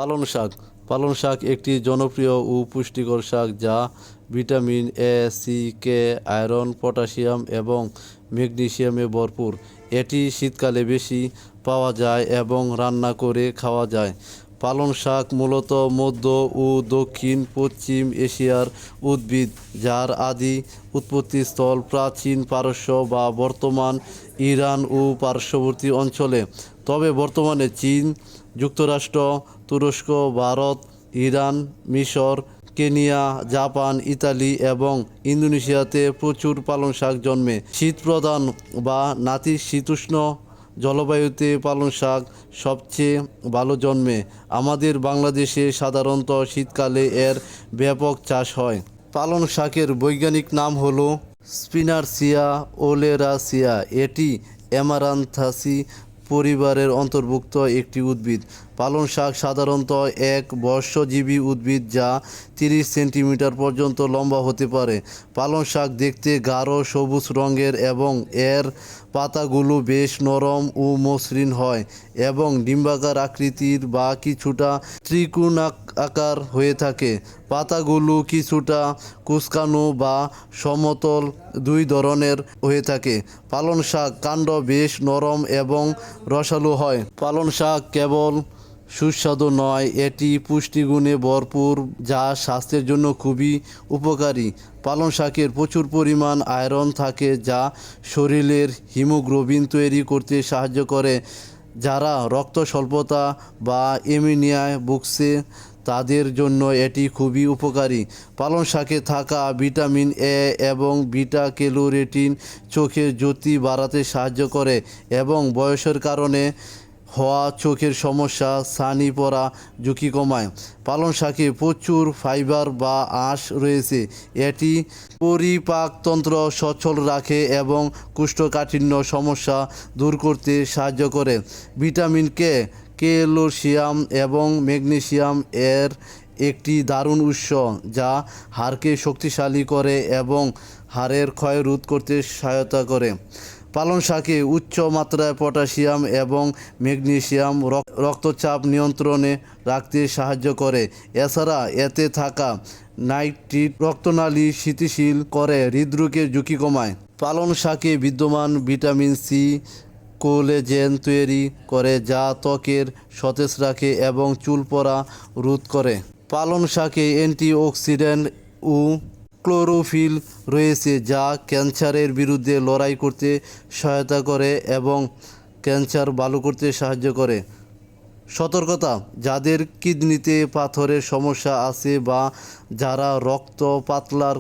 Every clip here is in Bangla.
পালং শাক। পালং শাক একটি জনপ্রিয় ও পুষ্টিকর শাক যা vitamin A, C, K, iron, potassium এবং ম্যাগনেসিয়ামে ভরপুর। এটি শীতকালে বেশি পাওয়া যায় এবং রান্না করে খাওয়া যায়। পালং শাক মূলত মধ্য ও দক্ষিণ পশ্চিম এশিয়ার উদ্ভিদ, যার আদি উৎপত্তিস্থল প্রাচীন পারস্য বা বর্তমান ইরান ও পার্শ্ববর্তী অঞ্চলে। তবে বর্তমানে চীন, যুক্তরাষ্ট্র, তুরস্ক, ভারত, ইরান, মিশর, কেনিয়া, জাপান, ইতালি এবং ইন্দোনেশিয়াতে প্রচুর পালং শাক জন্মে। শীতপ্রধান বা নাতিশীতোষ্ণ জলবায়ুতে পালং শাক সবচেয়ে ভালো জন্মে। আমাদের বাংলাদেশে সাধারণত শীতকালে এর ব্যাপক চাষ হয়। পালং শাকের বৈজ্ঞানিক নাম হলো স্পিনারসিয়া ওলেরাসিয়া। এটি অ্যামারান্থাসি পরিবারের অন্তর্ভুক্ত একটি উদ্ভিদ। পালং শাক সাধারণত এক বর্ষজীবী উদ্ভিদ যা 30 সেন্টিমিটার পর্যন্ত লম্বা হতে পারে। পালং শাক দেখতে গাঢ় সবুজ রঙের এবং এর পাতাগুলো বেশ নরম ও মসৃণ হয় এবং ডিম্বাকার আকৃতির বা কিছুটা ত্রিকোণাকার হয়ে থাকে। পাতাগুলো কিছুটা কুঁচকানো বা সমতল দুই ধরনের হয়ে থাকে। পালং শাক কাণ্ড বেশ নরম এবং রসালো হয়। পালং শাক কেবল সুস্বাদু নয়, এটি পুষ্টিগুণে ভরপুর যা স্বাস্থ্যের জন্য খুবই উপকারী। পালং শাকের প্রচুর পরিমাণ আয়রন থাকে যা শরীরের হিমোগ্লোবিন তৈরি করতে সাহায্য করে। যারা রক্ত স্বল্পতা বা অ্যানিমিয়ায় ভুগছে তাদের জন্য এটি খুবই উপকারী। পালং শাকে থাকা ভিটামিন এ এবং বিটা ক্যারোটিন চোখের জ্যোতি বাড়াতে সাহায্য করে এবং বয়সের কারণে হওয়া চোখের সমস্যা, ছানি পড়া ঝুঁকি কমায়। পালং শাকে প্রচুর ফাইবার বা আঁশ রয়েছে। এটি পরিপাকতন্ত্র সচল রাখে এবং কোষ্ঠকাঠিন্য সমস্যা দূর করতে সাহায্য করে। ভিটামিন কে, ক্যালসিয়াম এবং ম্যাগনেসিয়াম এর একটি দারুণ উৎস যা হাড়কে শক্তিশালী করে এবং হাড়ের ক্ষয় রোধ করতে সহায়তা করে। পালং শাকে উচ্চ মাত্রায় পটাশিয়াম এবং ম্যাগনেসিয়াম রক্তচাপ নিয়ন্ত্রণে রাখতে সাহায্য করে। এছাড়া এতে থাকা নাইট্রেট রক্তনালী স্থিতিশীল করে হৃদরোগের ঝুঁকি কমায়। পালং শাকে বিদ্যমান ভিটামিন সি কোলাজেন তৈরি করে যা ত্বকের সতেজ রাখে এবং চুল পড়া রোধ করে। পালং শাকে অ্যান্টিঅক্সিডেন্ট ও ক্লোরোফিল রয়েছে যা ক্যান্সারের বিরুদ্ধে লড়াই করতে সহায়তা করে এবং ক্যান্সার ভালো করতে সাহায্য করে। সতর্কতা: যাদের কিডনিতে পাথরের সমস্যা আছে বা যারা রক্ত পাতলা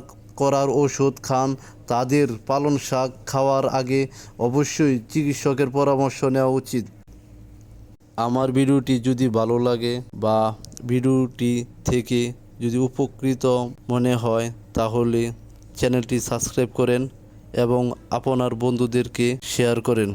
করার ওষুধ খান তাদের পালং শাক খাওয়ার আগে অবশ্যই চিকিৎসকের পরামর্শ নেওয়া উচিত। আমার ভিডিওটি যদি ভালো লাগে বা ভিডিওটি থেকে যদি উপকৃত মনে হয় তাহলে চ্যানেলটি সাবস্ক্রাইব করেন এবং আপনার বন্ধুদেরকে শেয়ার করেন।